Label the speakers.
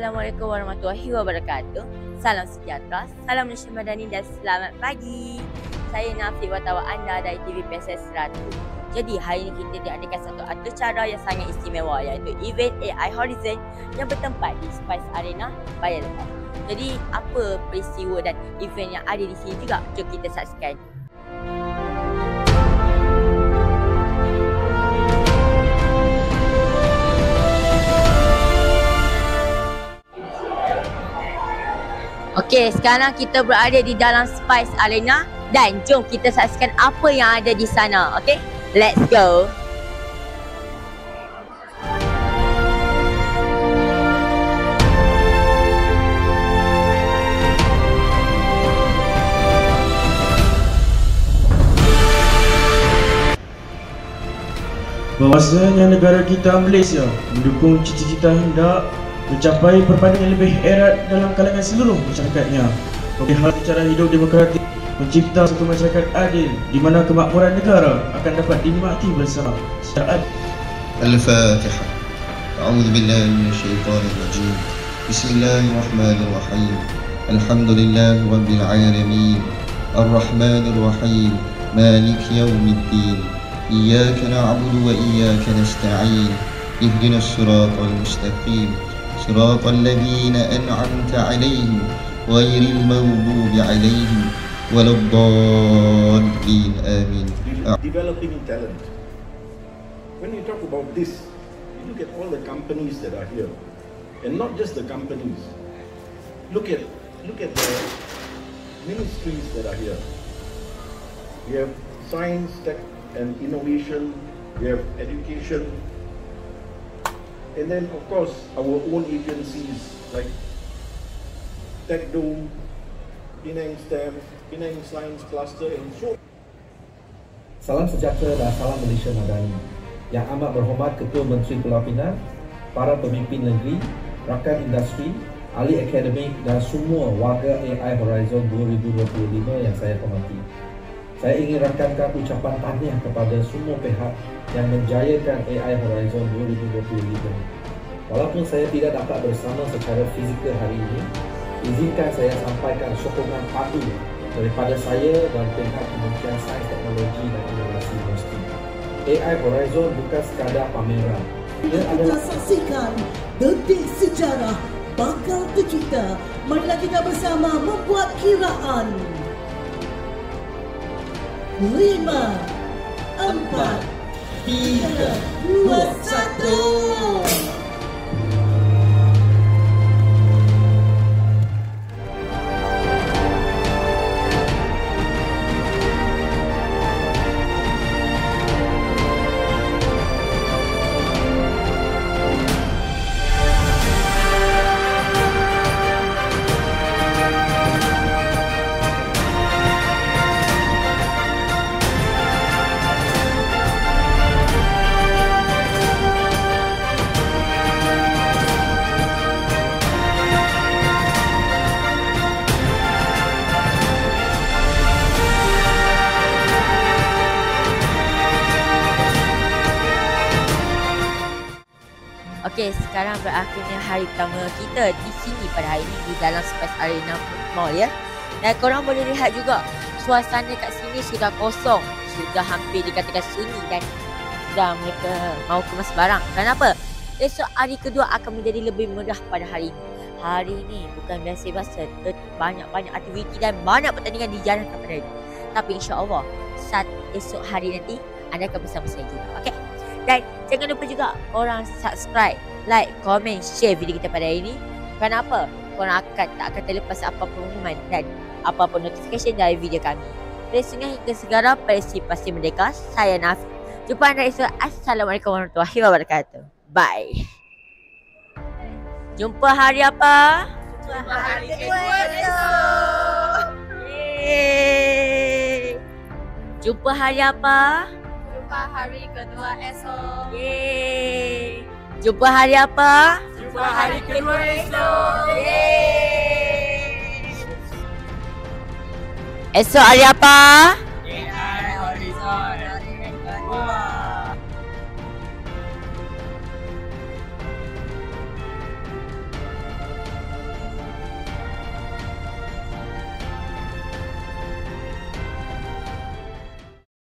Speaker 1: Assalamualaikum warahmatullahi wabarakatuh. Salam sejahtera, salam Malaysia Madani dan selamat pagi. Saya Nafi, wartawan anda dari TV PSS 100. Jadi hari ini kita diadakan satu acara yang sangat istimewa, iaitu event AI Horizon yang bertempat di Spice Arena Bayan Lepas. Jadi apa peristiwa dan event yang ada di sini juga, jom kita saksikan. Okey, sekarang kita berada di dalam Spice Arena dan jom kita saksikan apa yang ada di sana. Okey, let's go.
Speaker 2: Bahawasanya negara kita Malaysia mendukung cita-cita hendak mencapai perpaduan yang lebih erat dalam kalangan seluruh masyarakatnya. Perihal cara hidup demokratik, mencipta satu masyarakat adil di mana kemakmuran negara akan dapat dinikmati bersama secara adil.
Speaker 3: Al-Fatiha. A'udzu billahi minasyaitonir rajim. Bismillahirrahmanirrahim. Alhamdulillahi rabbil alamin. Arrahmanir rahim. Maliki yaumiddin. Iyyaka na'budu wa iyyaka nasta'in. Ihdinas siratal mustaqim. صراط الذين أنعمت عليهم غير المغضوب عليهم ولا الضالين آمين.
Speaker 4: Developing talent. When you talk about this, you look at all the companies that are here, and not just the companies. Look at the ministries that are here. We have science, tech, and innovation. We have education. And then, of course, our own agencies like TechDome, Penang STEM, Penang Science Cluster, and so.
Speaker 5: Salam sejahtera dan salam Malaysia Madani. Yang amat berhormat Ketua Menteri Pulau Pinang, para pemimpin negeri, rakan industri, ahli akademik dan semua warga AI Horizon 2025 yang saya hormati. Saya ingin rakamkan ucapan tahniah kepada semua pihak yang menjayakan AI Horizon 2025. Walaupun saya tidak dapat bersama secara fizikal hari ini, izinkan saya sampaikan sokongan padu daripada saya dan pihak Kementerian Sains, Teknologi dan Inovasi Mesti. AI Horizon bukan sekadar pameran.
Speaker 6: Ia adalah saksikan detik sejarah bakal tercipta. Marilah kita bersama membuat kiraan. 5, 4, 3, 2, 1.
Speaker 1: Okey, sekarang berakhirnya hari pertama kita di sini pada hari ini di dalam Spice Arena Mall ya. Dan korang boleh lihat juga suasana kat sini sudah kosong, sudah hampir dikatakan sunyi dan sudah mereka mau kemas barang. Kenapa? Esok hari kedua akan menjadi lebih mudah pada hari ini. Hari ini bukan biasa-biasa, banyak-banyak aktiviti dan banyak pertandingan dijalankan pada hari ini. Tapi insya-Allah saat esok hari nanti anda akan bersama saya juga. Okey. Dan jangan lupa juga korang subscribe, like, komen, share video kita pada hari ini. Kenapa? Korang tak akan terlepas apa pengumuman dan apa-apa notification dari video kami. Dari Sungai hingga Segara, Persi Pasti Merdeka, saya Nafi. Jumpa anda esok. Assalamualaikum warahmatullahi wabarakatuh. Bye. Jumpa hari apa?
Speaker 6: Jumpa hari kedua esok.
Speaker 1: Yeay. Jumpa hari apa?
Speaker 7: Jumpa hari kedua esok.
Speaker 1: Yeay. Jumpa hari apa?
Speaker 7: Jumpa hari kedua esok.
Speaker 1: Yeay. Esok hari apa?